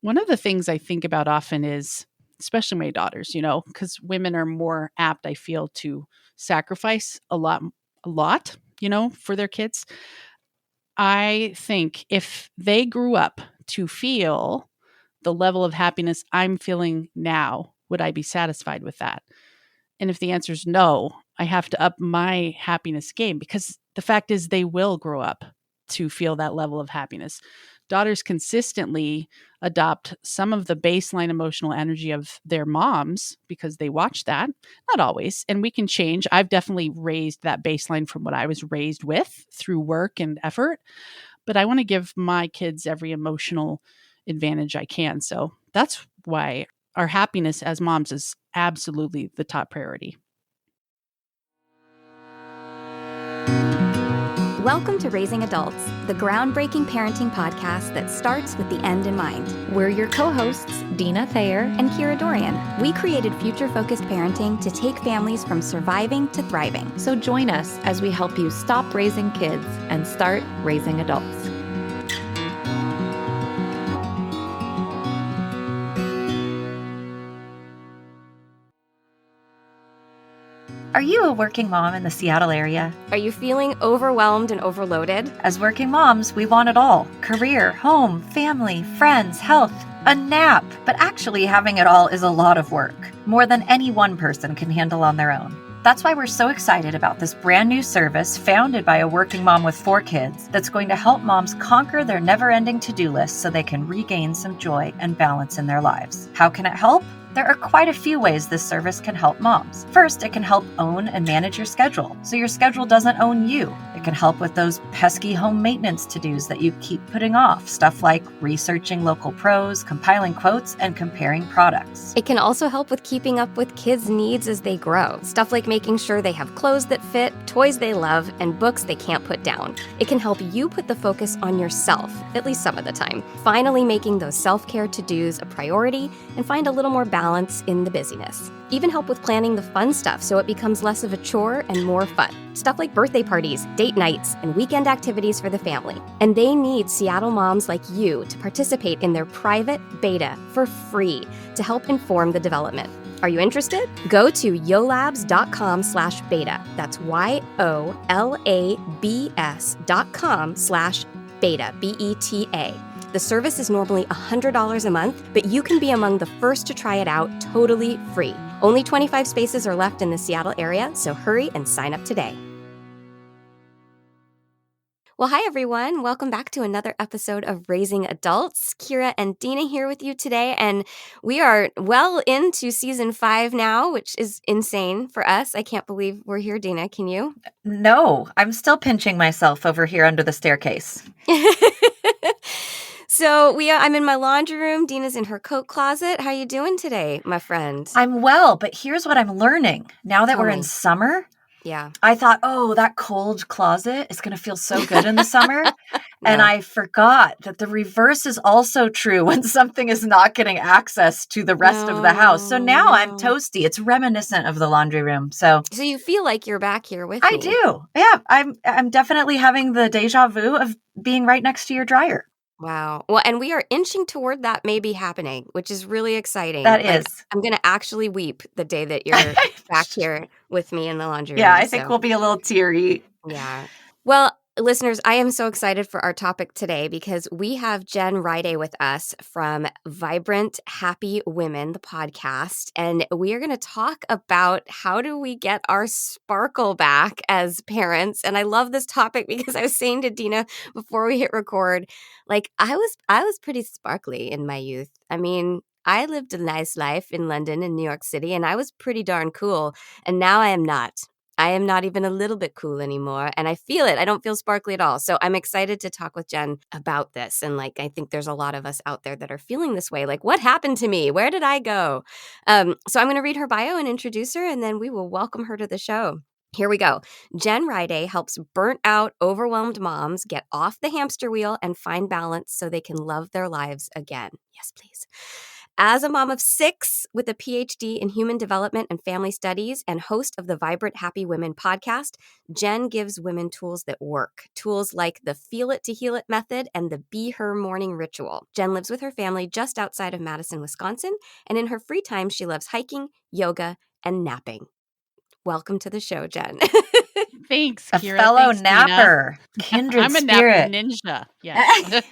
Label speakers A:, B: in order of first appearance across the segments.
A: One of the things I think about often is, especially my daughters, because women are more apt, I feel, to sacrifice a lot, for their kids. I think if they grew up to feel the level of happiness I'm feeling now, would I be satisfied with that? And if the answer is no, I have to up my happiness game, because the fact is they will grow up to feel that level of happiness. Daughters consistently adopt some of the baseline emotional energy of their moms because they watch that. Not always. And we can change. I've definitely raised that baseline from what I was raised with through work and effort. But I want to give my kids every emotional advantage I can. So that's why our happiness as moms is absolutely the top priority.
B: Welcome to Raising Adults, the groundbreaking parenting podcast that starts with the end in mind.
C: We're your co-hosts, Deana Thayer
B: and Kira Dorian. We created future-focused parenting to take families from surviving to thriving.
C: So join us as we help you stop raising kids and start raising adults.
D: Are you a working mom in the Seattle area?
B: Are you feeling overwhelmed and overloaded?
D: As working moms, we want it all. Career, home, family, friends, health, a nap. But actually having it all is a lot of work. More than any one person can handle on their own. That's why we're so excited about this brand new service founded by a working mom with 4 kids that's going to help moms conquer their never-ending to-do list so they can regain some joy and balance in their lives. How can it help? There are quite a few ways this service can help moms. First, it can help own and manage your schedule, so your schedule doesn't own you. It can help with those pesky home maintenance to-dos that you keep putting off, stuff like researching local pros, compiling quotes, and comparing products.
B: It can also help with keeping up with kids' needs as they grow, stuff like making sure they have clothes that fit, toys they love, and books they can't put down. It can help you put the focus on yourself, at least some of the time, finally making those self-care to-dos a priority and find a little more balance in the busyness. Even help with planning the fun stuff so it becomes less of a chore and more fun. Stuff like birthday parties, date nights, and weekend activities for the family. And they need Seattle moms like you to participate in their private beta for free to help inform the development. Are you interested? Go to yolabs.com/beta. That's YOLABS.com/beta, BETA. The service is normally $100 a month, but you can be among the first to try it out totally free. Only 25 spaces are left in the Seattle area, so hurry and sign up today. Well, hi, everyone. Welcome back to another episode of Raising Adults. Kira and Deana here with you today, and we are well into season 5 now, which is insane for us. I can't believe we're here, Deana. Can you?
D: No, I'm still pinching myself over here under the staircase.
B: So I'm in my laundry room. Deana's in her coat closet. How you doing today, my friend?
D: I'm well, but here's what I'm learning. Now that we're in summer,
B: yeah,
D: I thought, that cold closet is going to feel so good in the summer. No. And I forgot that the reverse is also true when something is not getting access to the rest of the house. So now I'm toasty. It's reminiscent of the laundry room. So
B: you feel like you're back here with
D: me.
B: I
D: do. Yeah, I'm definitely having the deja vu of being right next to your dryer.
B: Wow. Well, and we are inching toward that maybe happening, which is really exciting.
D: That is.
B: I'm going to actually weep the day that you're back here with me in the laundry room.
D: Yeah, I think we'll be a little teary.
B: Yeah. Well, listeners, I am so excited for our topic today because we have Jen Riday with us from Vibrant Happy Women, the podcast, and we are going to talk about how do we get our sparkle back as parents. And I love this topic because I was saying to Deana before we hit record, like I was pretty sparkly in my youth. I mean, I lived a nice life in London and New York City, and I was pretty darn cool. And now I am not. I am not even a little bit cool anymore. And I feel it. I don't feel sparkly at all. So I'm excited to talk with Jen about this. And I think there's a lot of us out there that are feeling this way. Like, what happened to me? Where did I go? So I'm going to read her bio and introduce her, and then we will welcome her to the show. Here we go. Jen Riday helps burnt out, overwhelmed moms get off the hamster wheel and find balance so they can love their lives again. Yes, please. As a mom of 6 with a Ph.D. in human development and family studies and host of the Vibrant Happy Women podcast, Jen gives women tools that work. Tools like the Feel It to Heal It method and the Be Her morning ritual. Jen lives with her family just outside of Madison, Wisconsin, and in her free time, she loves hiking, yoga, and napping. Welcome to the show, Jen.
A: Thanks,
D: A
A: Kira.
D: fellow
A: Thanks, Deana.
D: napper, kindred
A: I'm a
D: spirit.
A: nap ninja. Yes.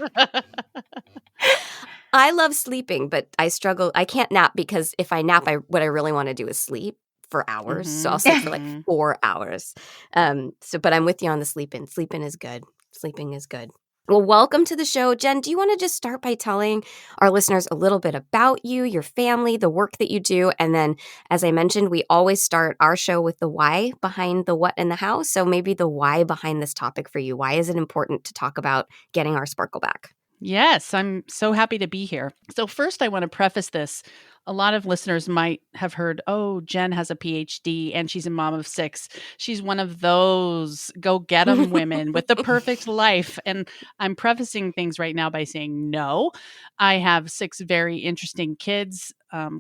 B: I love sleeping, but I struggle. I can't nap because if I nap, what I really want to do is sleep for hours. So I'll sleep for like 4 hours. But I'm with you on the sleeping. Sleeping is good. Sleeping is good. Well, welcome to the show. Jen, do you want to just start by telling our listeners a little bit about you, your family, the work that you do? And then, as I mentioned, we always start our show with the why behind the what and the how. So maybe the why behind this topic for you. Why is it important to talk about getting our sparkle back?
A: Yes, I'm so happy to be here. So first, I want to preface this. A lot of listeners might have heard, oh, Jen has a PhD and she's a mom of 6. She's one of those go get 'em women with the perfect life. And I'm prefacing things right now by saying no. I have 6 very interesting kids,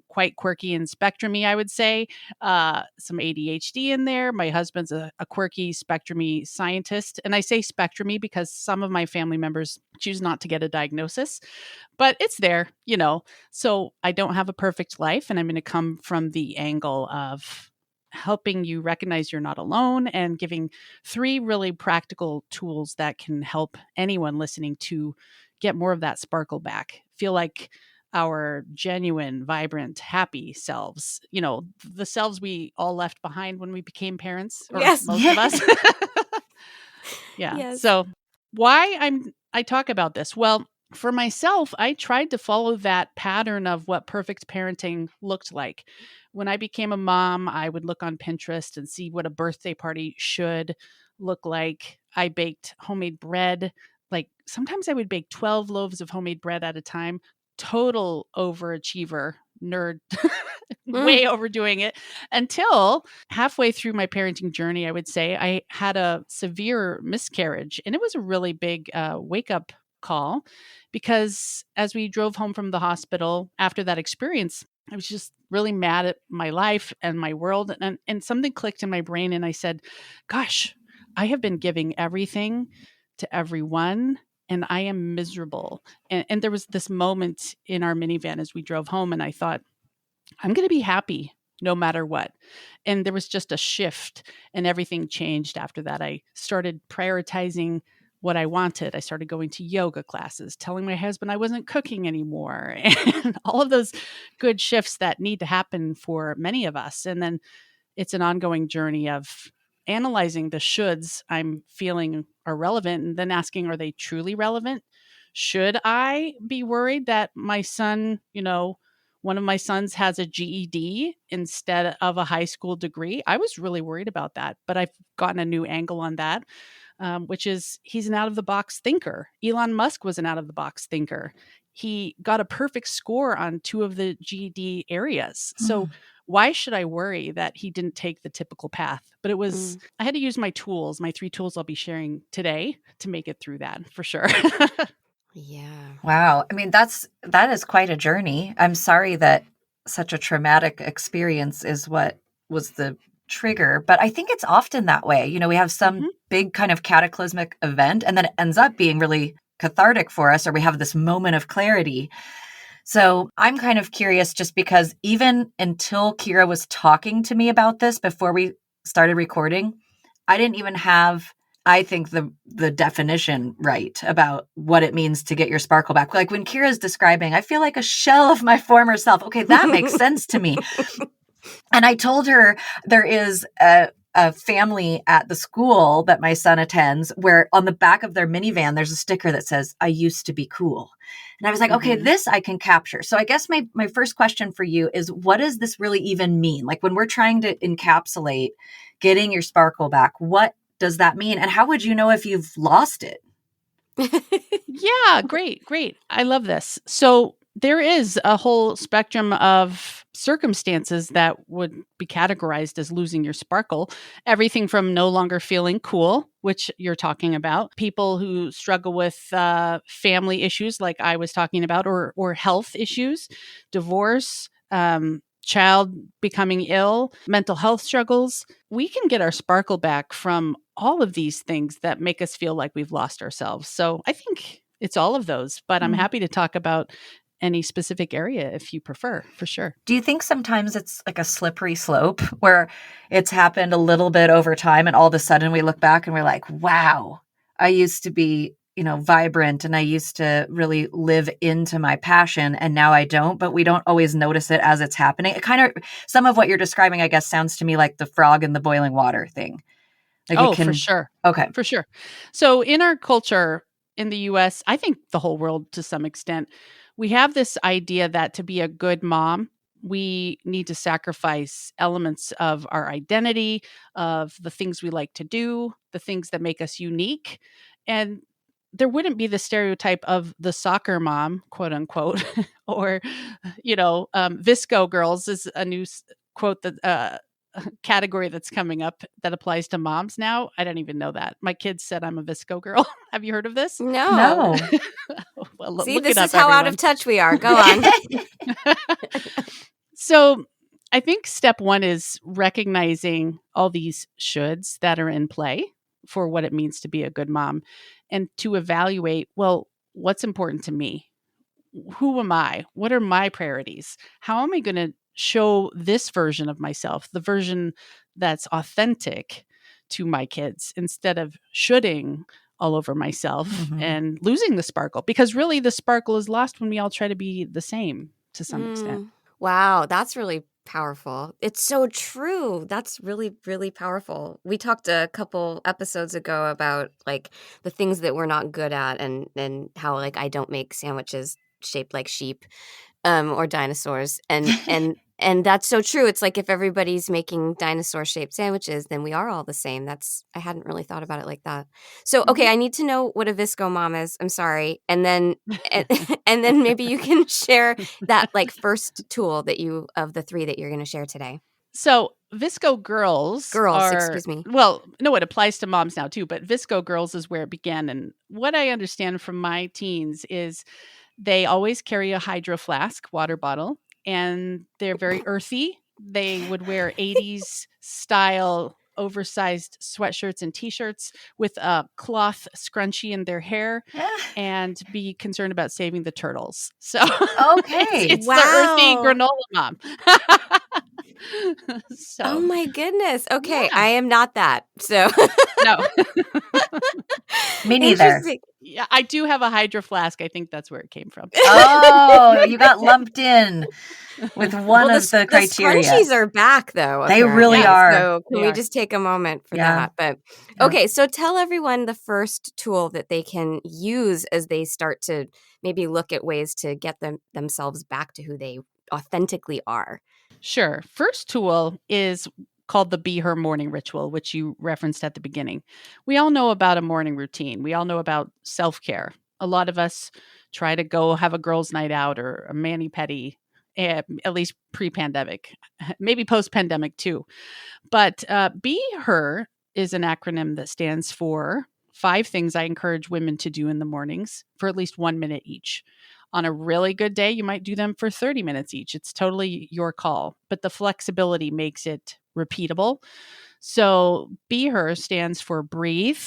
A: quite quirky and spectrumy, I would say. Some ADHD in there. My husband's a quirky spectrumy scientist. And I say spectrumy because some of my family members choose not to get a diagnosis, but it's there, So I don't have a perfect life, and I'm going to come from the angle of helping you recognize you're not alone and giving 3 really practical tools that can help anyone listening to get more of that sparkle back. Feel like our genuine, vibrant, happy selves, the selves we all left behind when we became parents, or
B: Yes.
A: most of us. Yeah.
B: Yes.
A: So why I talk about this? Well, for myself, I tried to follow that pattern of what perfect parenting looked like. When I became a mom, I would look on Pinterest and see what a birthday party should look like. I baked homemade bread. Like sometimes I would bake 12 loaves of homemade bread at a time. Total overachiever, nerd, way overdoing it, until halfway through my parenting journey, I would say I had a severe miscarriage. And it was a really big wake up call, because as we drove home from the hospital after that experience, I was just really mad at my life and my world. And something clicked in my brain. And I said, gosh, I have been giving everything to everyone, and I am miserable. And there was this moment in our minivan as we drove home, and I thought, I'm going to be happy no matter what. And there was just a shift, and everything changed after that. I started prioritizing what I wanted. I started going to yoga classes, telling my husband I wasn't cooking anymore, and all of those good shifts that need to happen for many of us. And then it's an ongoing journey of analyzing the shoulds I'm feeling are relevant, and then asking, are they truly relevant? Should I be worried that my son, one of my sons has a GED instead of a high school degree? I was really worried about that, but I've gotten a new angle on that, which is he's an out of the box thinker. Elon Musk was an out of the box thinker. He got a perfect score on 2 of the GED areas. So why should I worry that he didn't take the typical path? But it was, I had to use my tools, my 3 tools I'll be sharing today to make it through that for sure.
B: Yeah.
D: Wow. I mean, that is quite a journey. I'm sorry that such a traumatic experience is what was the trigger, but I think it's often that way. We have some big kind of cataclysmic event, and then it ends up being really cathartic for us, or we have this moment of clarity. So I'm kind of curious, just because even until Kira was talking to me about this before we started recording, I didn't even have, I think, the definition right about what it means to get your sparkle back. Like when Kira's describing, I feel like a shell of my former self. Okay, that makes sense to me. And I told her there is a family at the school that my son attends where on the back of their minivan, there's a sticker that says, I used to be cool. And I was like, okay, this I can capture. So I guess my first question for you is, what does this really even mean? Like when we're trying to encapsulate getting your sparkle back, what does that mean? And how would you know if you've lost it?
A: Yeah, great. I love this. So there is a whole spectrum of circumstances that would be categorized as losing your sparkle. Everything from no longer feeling cool, which you're talking about, people who struggle with family issues like I was talking about, or health issues, divorce, child becoming ill, mental health struggles. We can get our sparkle back from all of these things that make us feel like we've lost ourselves. So I think it's all of those, but I'm happy to talk about any specific area if you prefer, for sure.
D: Do you think sometimes it's like a slippery slope where it's happened a little bit over time and all of a sudden we look back and we're like, wow, I used to be, vibrant and I used to really live into my passion and now I don't, but we don't always notice it as it's happening. It kind of, some of what you're describing, I guess, sounds to me like the frog in the boiling water thing. Like
A: for sure.
D: Okay.
A: For sure. So in our culture in the US, I think the whole world to some extent, we have this idea that to be a good mom, we need to sacrifice elements of our identity, of the things we like to do, the things that make us unique. And there wouldn't be the stereotype of the soccer mom, quote unquote, or, VSCO girls is a new quote that category that's coming up that applies to moms now. I don't even know that. My kids said I'm a VSCO girl. Have you heard of this?
B: No.
A: Well,
B: See,
A: look
B: this
A: it up,
B: is how out
A: everyone.
B: of touch we are. Go on.
A: So I think step one is recognizing all these shoulds that are in play for what it means to be a good mom, and to evaluate, well, what's important to me? Who am I? What are my priorities? How am I going to show this version of myself, the version that's authentic to my kids, instead of shoulding all over myself and losing the sparkle? Because really the sparkle is lost when we all try to be the same to some extent.
B: Wow, that's really powerful. It's so true. That's really, really powerful. We talked a couple episodes ago about like the things that we're not good at, and how like I don't make sandwiches shaped like sheep or dinosaurs, and that's so true. It's like if everybody's making dinosaur shaped sandwiches, then we are all the same. I hadn't really thought about it like that. So okay, I need to know what a VSCO mom is. I'm sorry, and then and then maybe you can share that like first tool that you of the three that you're going to share today.
A: So VSCO girls
B: excuse me.
A: Well, no, it applies to moms now too, but VSCO girls is where it began. And what I understand from my teens is they always carry a hydro flask, water bottle, and they're very earthy. They would wear 80s style oversized sweatshirts and t-shirts with a cloth scrunchie in their hair, and be concerned about saving the turtles. So
D: okay.
A: it's the earthy granola mom. So,
B: oh my goodness. Okay,
A: yeah.
B: I am not that. So
A: no.
D: Me neither.
A: Yeah, I do have a hydro flask. I think that's where it came from.
D: Oh, you got lumped in with one of the criteria.
B: The scrunchies are back, though.
D: They really are.
B: So can we just take a moment for that? But okay, so tell everyone the first tool that they can use as they start to maybe look at ways to get themselves back to who they authentically are.
A: Sure. First tool is called the Be Her morning ritual, which you referenced at the beginning. We all know about a morning routine. We all know about self-care. A lot of us try to go have a girls' night out or a mani-pedi, at least pre-pandemic, maybe post-pandemic too. But Be Her is an acronym that stands for 5 things I encourage women to do in the mornings for at least 1 minute each. On a really good day, you might do them for 30 minutes each. It's totally your call, but the flexibility makes it repeatable. So Be Her stands for breathe,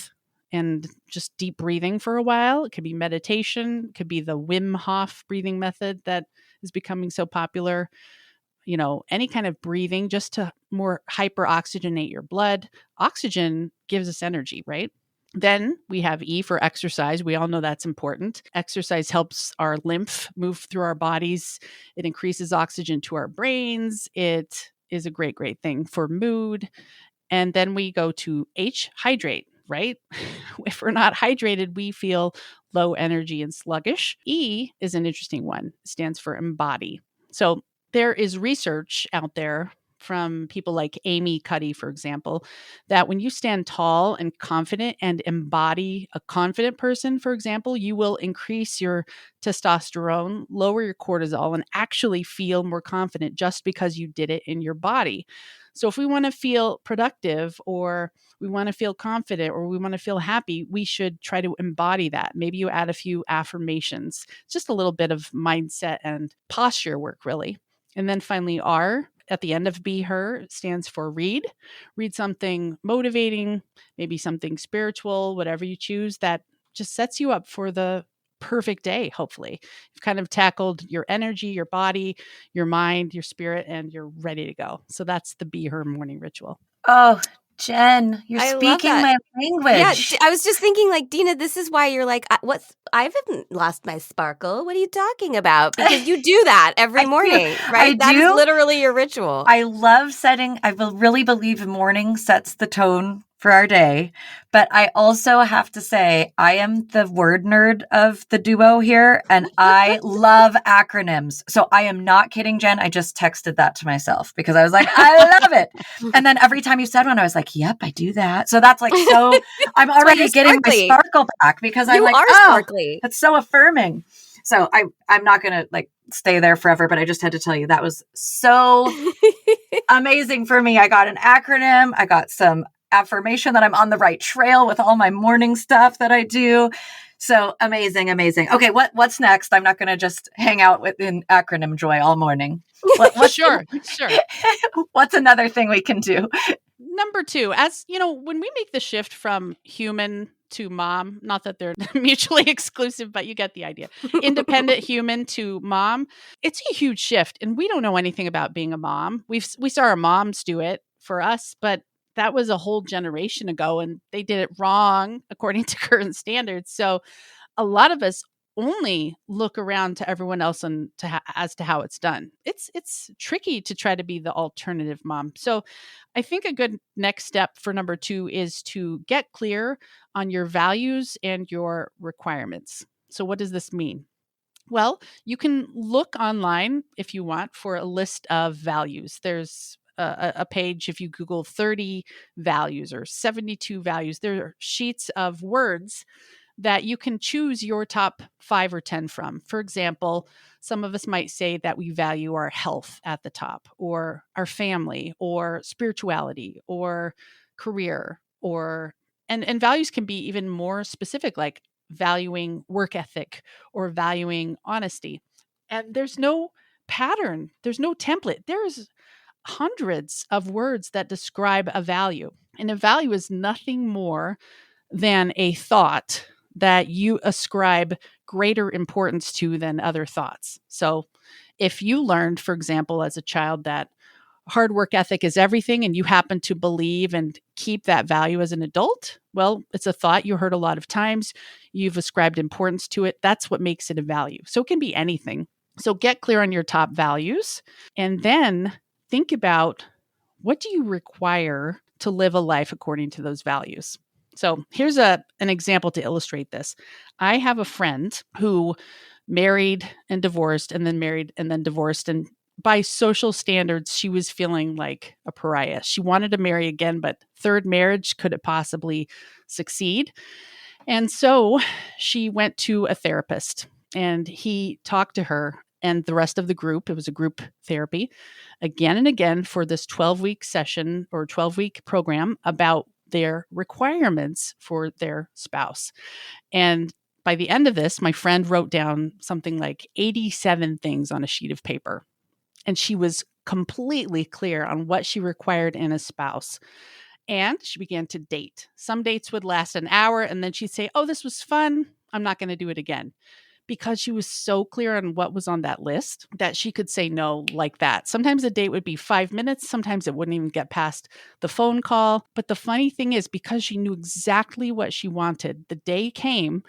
A: and just deep breathing for a while. It could be meditation. It could be the Wim Hof breathing method that is becoming so popular. Any kind of breathing just to more hyper oxygenate your blood. Oxygen gives us energy, right? Then we have E for exercise. We all know that's important. Exercise helps our lymph move through our bodies. It increases oxygen to our brains. It is a great, great thing for mood. And then we go to H, hydrate, right? If we're not hydrated, we feel low energy and sluggish. E is an interesting one. It stands for embody. So there is research out there from people like Amy Cuddy, for example, that when you stand tall and confident and embody a confident person, for example, you will increase your testosterone, lower your cortisol, and actually feel more confident just because you did it in your body. So if we want to feel productive, or we want to feel confident, or we want to feel happy, we should try to embody that. Maybe you add a few affirmations, just a little bit of mindset and posture work, really. And then finally, R at the end of Be Her stands for read. Read something motivating, maybe something spiritual, whatever you choose, that just sets you up for the perfect day, hopefully. You've kind of tackled your energy, your body, your mind, your spirit, and you're ready to go. So that's the Be Her morning ritual.
D: Oh, Jen, you're
B: I love
D: speaking
B: that.
D: my
B: Yeah,
D: language.
B: I was just thinking, like, Deana, this is why you're like, I haven't lost my sparkle. What are you talking about? Because you do that every morning, right? That is literally your ritual.
D: I love setting, really believe morning sets the tone for our day. But I also have to say, I am the word nerd of the duo here, and I love acronyms. So I am not kidding, Jen. I just texted that to myself because I was like, I love it. And then every time you said one, I was like, yep, I do that. So that's like, so I'm already getting my sparkle back because I'm like,
B: sparkly.
D: That's so affirming. So I'm not going to like stay there forever, but I just had to tell you that was so amazing for me. I got an acronym. I got some affirmation that I'm on the right trail with all my morning stuff that I do. So amazing. Okay. What's next? I'm not going to just hang out in acronym joy all morning.
A: Sure.
D: What's another thing we can do?
A: Number 2, as you know, when we make the shift from human to mom, not that they're mutually exclusive, but you get the idea. Independent human to mom, it's a huge shift. And we don't know anything about being a mom. We saw our moms do it for us, but that was a whole generation ago, and they did it wrong according to current standards. So a lot of us only look around to everyone else and as to how it's done. It's tricky to try to be the alternative mom. So I think a good next step for number 2 is to get clear on your values and your requirements. So what does this mean? Well, you can look online if you want for a list of values. There's a page, if you Google 30 values or 72 values, there are sheets of words that you can choose your top 5 or 10 from. For example, some of us might say that we value our health at the top, or our family, or spirituality, or career, and values can be even more specific, like valuing work ethic or valuing honesty. And there's no pattern, there's no template. There's hundreds of words that describe a value. And a value is nothing more than a thought that you ascribe greater importance to than other thoughts. So if you learned, for example, as a child that hard work ethic is everything, and you happen to believe and keep that value as an adult, well, it's a thought you heard a lot of times. You've ascribed importance to it. That's what makes it a value. So it can be anything. So get clear on your top values, and then think about, what do you require to live a life according to those values? So here's an example to illustrate this. I have a friend who married and divorced, and then married and then divorced. And by social standards, she was feeling like a pariah. She wanted to marry again, but third marriage, could it possibly succeed? And so she went to a therapist, and he talked to her and the rest of the group. It was a group therapy again and again for this 12-week session or 12-week program about their requirements for their spouse. And by the end of this, my friend wrote down something like 87 things on a sheet of paper. And she was completely clear on what she required in a spouse. And she began to date. Some dates would last an hour, and then she'd say, oh, this was fun. I'm not going to do it again. Because she was so clear on what was on that list that she could say no like that. Sometimes a date would be 5 minutes. Sometimes it wouldn't even get past the phone call. But the funny thing is, because she knew exactly what she wanted, the day came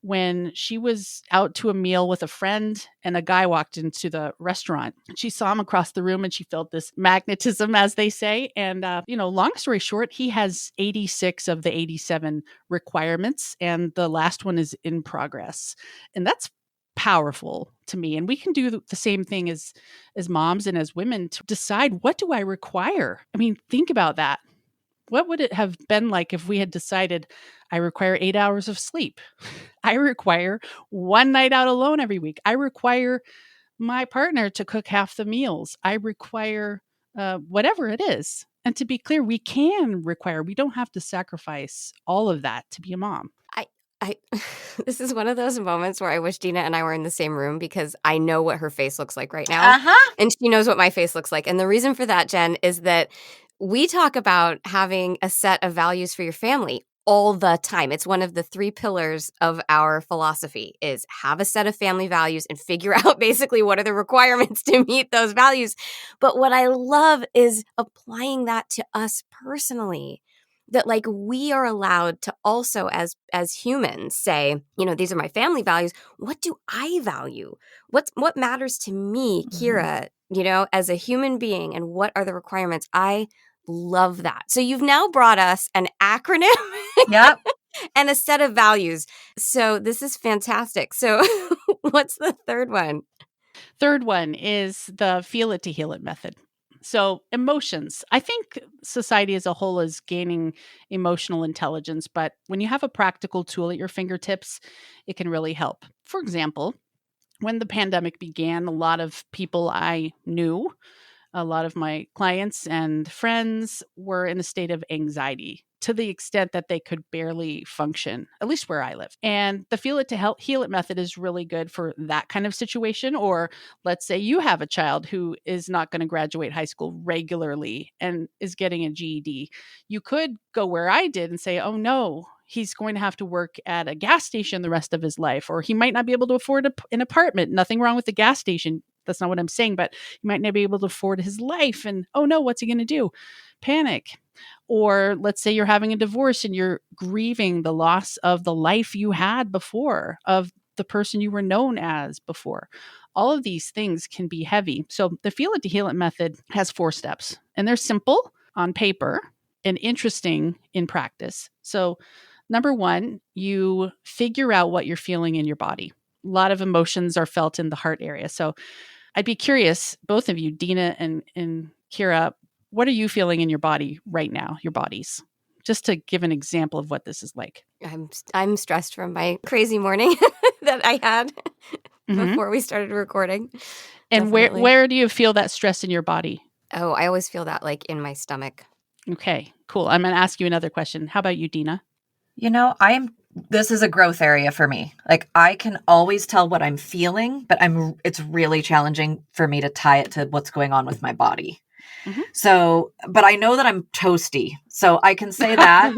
A: when she was out to a meal with a friend and a guy walked into the restaurant. She saw him across the room and she felt this magnetism, as they say. And, long story short, he has 86 of the 87 requirements, and the last one is in progress. And that's powerful to me. And we can do the same thing as moms and as women to decide, what do I require? I mean, think about that. What would it have been like if we had decided, I require 8 hours of sleep? I require one night out alone every week. I require my partner to cook half the meals. I require whatever it is. And to be clear, we can require, we don't have to sacrifice all of that to be a mom.
B: I this is one of those moments where I wish Deana and I were in the same room, because I know what her face looks like right now. And she knows what my face looks like. And the reason for that, Jen, is that we talk about having a set of values for your family all the time. It's one of the 3 pillars of our philosophy, is have a set of family values and figure out basically what are the requirements to meet those values. But what I love is applying that to us personally. That like we are allowed to also as humans say, these are my family values. What do I value? What matters to me, Kira, as a human being, and what are the requirements? I love that. So you've now brought us an acronym.
D: Yep.
B: And a set of values. So this is fantastic. So what's the third one?
A: Third one is the feel it to heal it method. So emotions. I think society as a whole is gaining emotional intelligence, but when you have a practical tool at your fingertips, it can really help. For example, when the pandemic began, a lot of people I knew, a lot of my clients and friends were in a state of anxiety to the extent that they could barely function, at least where I live. And the feel it to heal it method is really good for that kind of situation. Or let's say you have a child who is not going to graduate high school regularly and is getting a GED. You could go where I did and say, oh no, he's going to have to work at a gas station the rest of his life, or he might not be able to afford an apartment. Nothing wrong with the gas station. That's not what I'm saying, but he might not be able to afford his life. And oh no, what's he going to do? Panic. Or let's say you're having a divorce and you're grieving the loss of the life you had before, of the person you were known as before. All of these things can be heavy. So the feel it to heal it method has 4 steps, and they're simple on paper and interesting in practice. So number 1, you figure out what you're feeling in your body. A lot of emotions are felt in the heart area. So I'd be curious, both of you, Deana and Kira, what are you feeling in your body right now, your bodies? Just to give an example of what this is like.
B: I'm stressed from my crazy morning that I had before we started recording.
A: And where do you feel that stress in your body?
B: Oh, I always feel that like in my stomach.
A: Okay, cool. I'm going to ask you another question. How about you, Deana?
D: This is a growth area for me. Like I can always tell what I'm feeling, but it's really challenging for me to tie it to what's going on with my body. Mm-hmm. So, but I know that I'm toasty, so I can say that.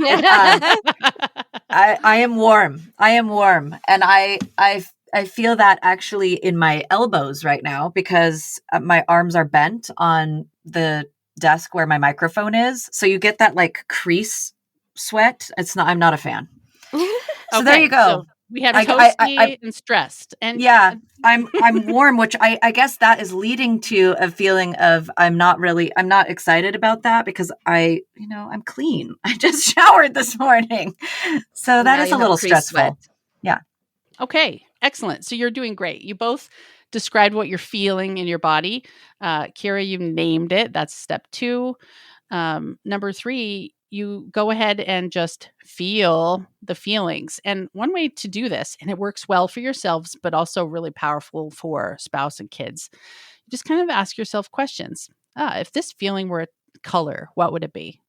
D: I am warm. I am warm. And I feel that actually in my elbows right now, because my arms are bent on the desk where my microphone is. So you get that like crease sweat. I'm not a fan. So there you go.
A: So we have toasty and stressed. And
D: yeah, I'm warm, which I guess that is leading to a feeling of I'm not excited about that, because I'm clean. I just showered this morning. So that is a little stressful. Sweat. Yeah.
A: Okay. Excellent. So you're doing great. You both described what you're feeling in your body. Kira, you named it. That's step 2. Number 3, you go ahead and just feel the feelings. And one way to do this, and it works well for yourselves, but also really powerful for spouse and kids, just kind of ask yourself questions. If this feeling were a color, what would it be?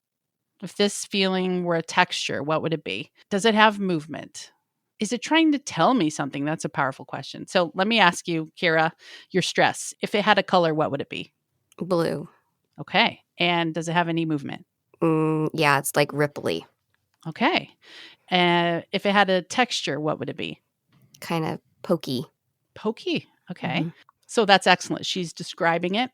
A: If this feeling were a texture, what would it be? Does it have movement? Is it trying to tell me something? That's a powerful question. So let me ask you, Kira, your stress. If it had a color, what would it be?
B: Blue.
A: Okay. And does it have any movement?
B: Yeah, it's like ripply.
A: Okay. If it had a texture, what would it be?
B: Kind of pokey.
A: Pokey. Okay. Mm-hmm. So that's excellent. She's describing it.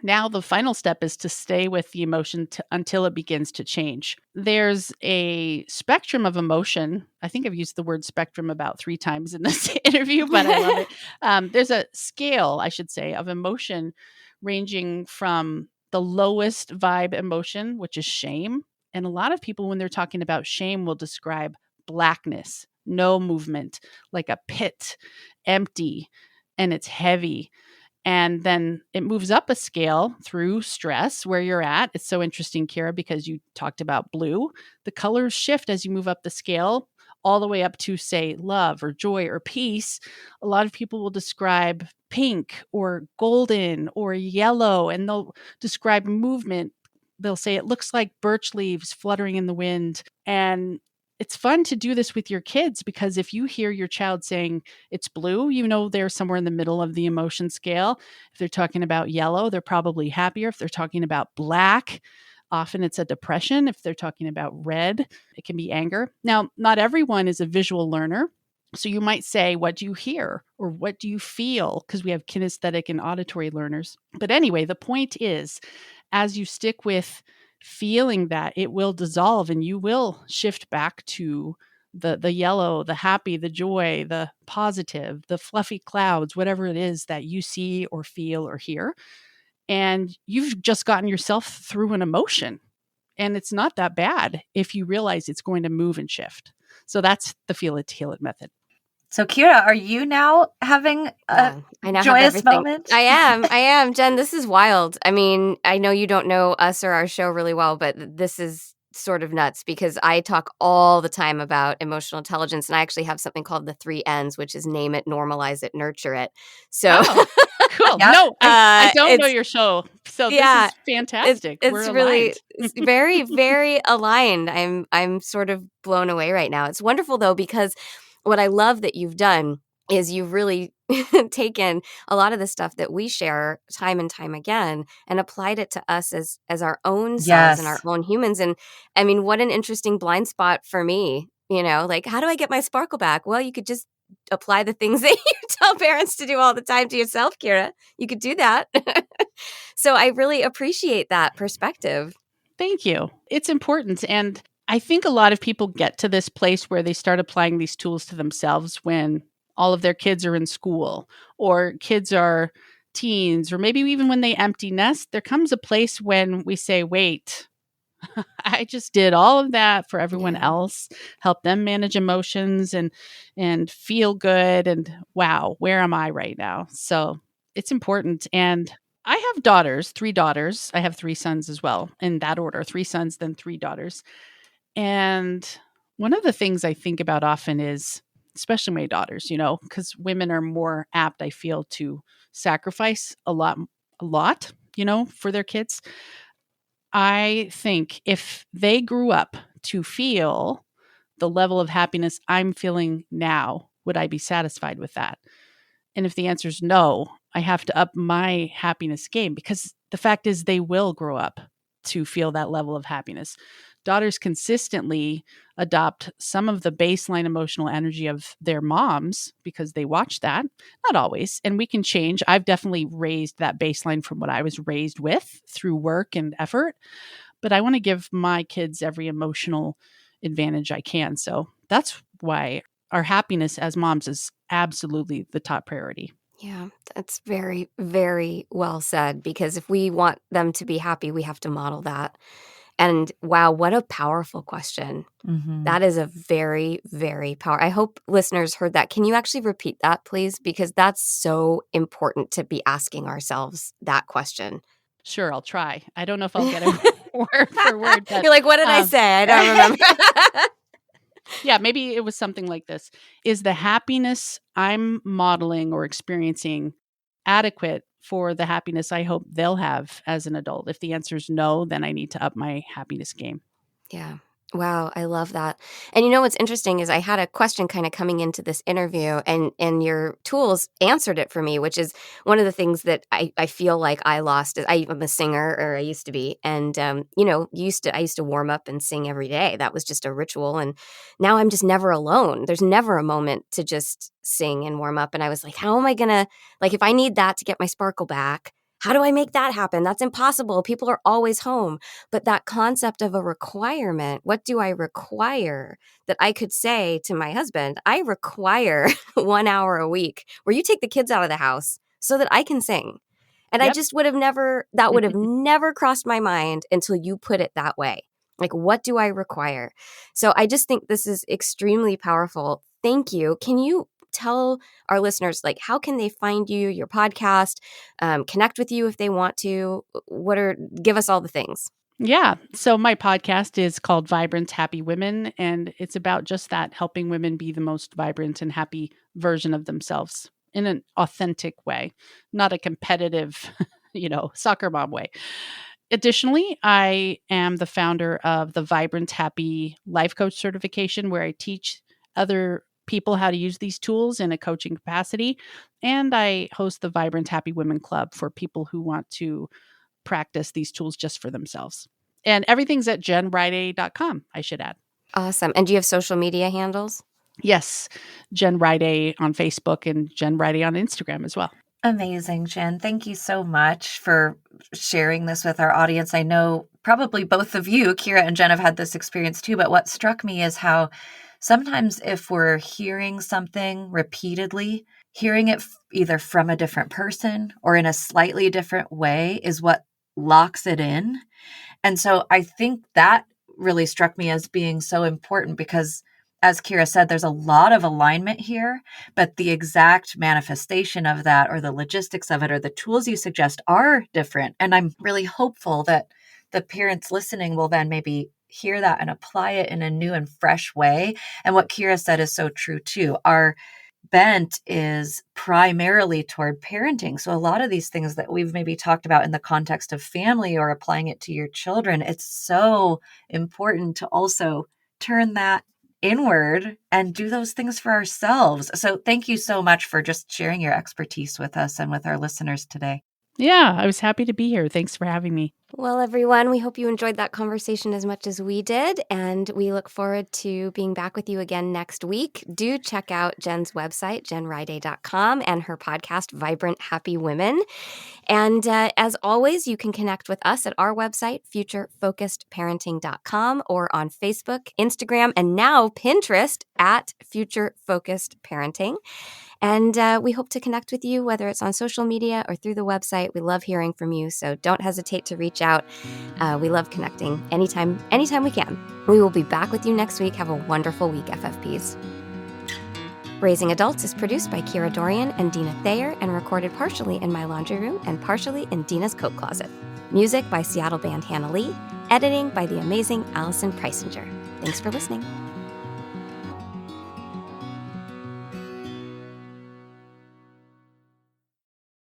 A: Now, the final step is to stay with the emotion until it begins to change. There's a spectrum of emotion. I think I've used the word spectrum about 3 times in this interview, but I love it. There's a scale, I should say, of emotion ranging from the lowest vibe emotion, which is shame. And a lot of people, when they're talking about shame, will describe blackness, no movement, like a pit, empty. and it's heavy. And then it moves up a scale through stress where you're at. It's so interesting, Kira, because you talked about blue. The colors shift as you move up the scale all the way up to, say, love or joy or peace. A lot of people will describe pink or golden or yellow, and they'll describe movement. They'll say it looks like birch leaves fluttering in the wind. And it's fun to do this with your kids, because if you hear your child saying it's blue, you know they're somewhere in the middle of the emotion scale. If they're talking about yellow, they're probably happier. If they're talking about black, often it's a depression. If they're talking about red, it can be anger. Now, not everyone is a visual learner. So you might say, what do you hear? Or what do you feel? Because we have kinesthetic and auditory learners. But anyway, the point is, as you stick with feeling that, it will dissolve and you will shift back to the yellow, the happy, the joy, the positive, the fluffy clouds, whatever it is that you see or feel or hear. And you've just gotten yourself through an emotion. And it's not that bad if you realize it's going to move and shift. So that's the feel it, heal it method.
D: So, Kira, are you now having a
B: I now
D: joyous
B: have everything.
D: moment?
B: I am. Jen, this is wild. I mean, I know you don't know us or our show really well, but this is sort of nuts because I talk all the time about emotional intelligence, and I actually have something called the 3 N's, which is name it, normalize it, nurture it. So
A: cool.
D: Yep.
A: No, I don't know your show. So this is fantastic.
B: It's
A: We're
B: really
A: aligned.
B: very, very aligned. I'm sort of blown away right now. It's wonderful though, because what I love that you've done is you've really taken a lot of the stuff that we share time and time again and applied it to us as our own selves and our own humans. And I mean, what an interesting blind spot for me, like, how do I get my sparkle back? Well, you could just apply the things that you tell parents to do all the time to yourself, Kira. You could do that. So I really appreciate that perspective.
A: Thank you. It's important. And I think a lot of people get to this place where they start applying these tools to themselves when all of their kids are in school or kids are teens, or maybe even when they empty nest. There comes a place when we say, wait, I just did all of that for everyone else, help them manage emotions and feel good. And wow, where am I right now? So it's important. And I have daughters, 3 daughters. I have 3 sons as well, in that order, 3 sons, then 3 daughters. And one of the things I think about often is, especially my daughters, because women are more apt, I feel, to sacrifice a lot, for their kids. I think if they grew up to feel the level of happiness I'm feeling now, would I be satisfied with that? And if the answer is no, I have to up my happiness game, because the fact is they will grow up to feel that level of happiness. Daughters consistently adopt some of the baseline emotional energy of their moms because they watch that. Not always. And we can change. I've definitely raised that baseline from what I was raised with through work and effort. But I want to give my kids every emotional advantage I can. So that's why our happiness as moms is absolutely the top priority.
B: Yeah, that's very, very well said, because if we want them to be happy, we have to model that. And wow, what a powerful question.
D: Mm-hmm.
B: That is a very, very powerful. I hope listeners heard that. Can you actually repeat that, please? Because that's so important to be asking ourselves that question.
A: Sure, I'll try. I don't know if I'll get it word for word. But,
B: you're like, what did I say? I don't remember.
A: Yeah, maybe it was something like this. Is the happiness I'm modeling or experiencing adequate for the happiness I hope they'll have as an adult? If the answer is no, then I need to up my happiness game.
B: Yeah. Wow, I love that. And what's interesting is I had a question kind of coming into this interview, and your tools answered it for me, which is one of the things that I feel like I lost. Is I'm a singer, or I used to be, and I used to warm up and sing every day. That was just a ritual, and now I'm just never alone. There's never a moment to just sing and warm up, and I was like, how am I gonna, like, if I need that to get my sparkle back? How do I make that happen? That's impossible. People are always home. But that concept of a requirement, what do I require? That I could say to my husband, I require 1 hour a week where you take the kids out of the house so that I can sing. And I just would have never crossed my mind until you put it that way. Like, what do I require? So I just think this is extremely powerful. Thank you. Can you tell our listeners, like, how can they find you, your podcast, connect with you if they want to? Give us all the things.
A: Yeah. So my podcast is called Vibrant Happy Women, and it's about just that, helping women be the most vibrant and happy version of themselves in an authentic way, not a competitive, soccer mom way. Additionally, I am the founder of the Vibrant Happy Life Coach certification, where I teach other people how to use these tools in a coaching capacity. And I host the Vibrant Happy Women Club for people who want to practice these tools just for themselves. And everything's at jenriday.com, I should add.
B: Awesome. And do you have social media handles?
A: Yes, Jen Riday on Facebook and Jen Riday on Instagram as well.
D: Amazing, Jen. Thank you so much for sharing this with our audience. I know probably both of you, Kira and Jen, have had this experience too, but what struck me is how sometimes if we're hearing something repeatedly, hearing it either from a different person or in a slightly different way is what locks it in. And so I think that really struck me as being so important because, as Kira said, there's a lot of alignment here, but the exact manifestation of that or the logistics of it or the tools you suggest are different. And I'm really hopeful that the parents listening will then maybe hear that and apply it in a new and fresh way. And what Kira said is so true too. Our bent is primarily toward parenting. So a lot of these things that we've maybe talked about in the context of family or applying it to your children, it's so important to also turn that inward and do those things for ourselves. So thank you so much for just sharing your expertise with us and with our listeners today.
A: Yeah, I was happy to be here. Thanks for having me.
B: Well, everyone, we hope you enjoyed that conversation as much as we did, and we look forward to being back with you again next week. Do check out Jen's website, jenriday.com, and her podcast, Vibrant Happy Women. And as always, you can connect with us at our website, futurefocusedparenting.com, or on Facebook, Instagram, and now Pinterest at Future Focused Parenting. And we hope to connect with you, whether it's on social media or through the website. We love hearing from you, so don't hesitate to reach out. We love connecting anytime we can. We will be back with you next week. Have a wonderful week, FFPs. Raising Adults is produced by Kira Dorian and Deana Thayer and recorded partially in my laundry room and partially in Deana's coat closet. Music by Seattle band Hannah Lee. Editing by the amazing Allison Preisinger. Thanks for listening.